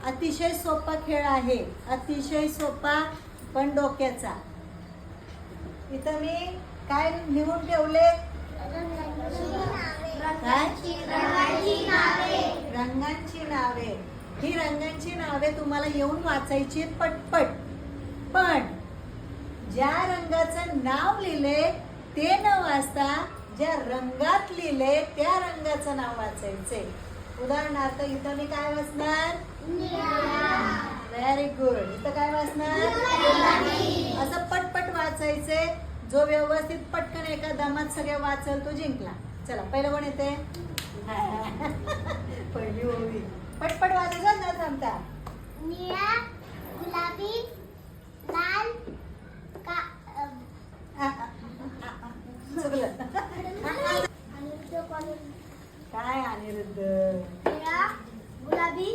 अतिशय सोपा खेळ आहे, अतिशय सोपा पण डोक्याचा. इथं मी काय लिहून ठेवले? रंगांची नावे. ही रंगांची नावे तुम्हाला येऊन वाचायची पटपट. पण ज्या रंगाचं नाव लिहिले ते न वाचता ज्या रंगात लिहिले त्या रंगाचं नाव वाचायचे. उदाहरणार्थ इथं मी काय वाचणार? Very good. इथं काय वाचणार? असं पटपट वाचायचे. जो व्यवस्थित पटकन एका दमात सगळे वाचल तो जिंकला. चला पहिलं कोण येते? पहिली ओवी पटपट वाचायचं न थांबता. निळा, गुलाबी, लाल, काय अनिरुद्ध? निळा, गुलाबी,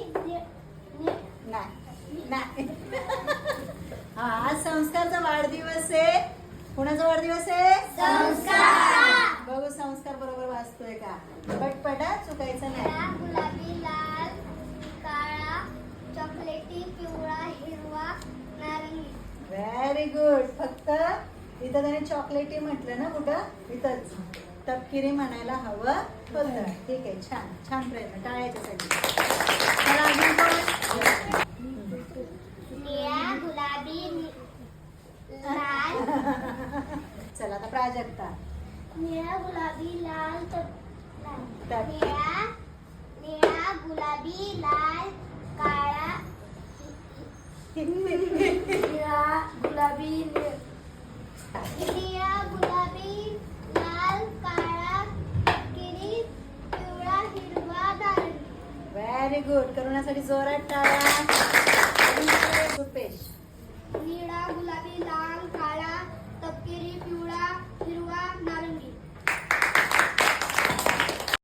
नाही. हा, आज संस्कारचा वाढदिवस आहे. कुणाचा वाढदिवस आहे? संस्कार. बघू संस्कार बरोबर वाचतोय का? पटपटा चुकायचं नाही. गुलाबी, लाल, काळा, चॉकलेटी, पिवळा, हिरवा, नारंगी. Very good. फक्त इथं त्याने चॉकलेटी म्हटलं ना, कुठं? इथंच तपकिरी म्हणायला हवं होतं. ठीक आहे, छान छान प्रयत्न. टाळ्याच्यासाठी. चला अजून कोण? निळा, गुलाबी, लाल. चला आता प्राजक्ता. निळा, गुलाबी, लाल, तर निळा, गुलाबी, लाल, काळा, निळा, गुलाबी, निळा, गुलाबी, लाल, काळा, तपकिरी, पिवळा, हिरवा, नारंगी. Very good. करुणासाठी जोरात टाळ्या.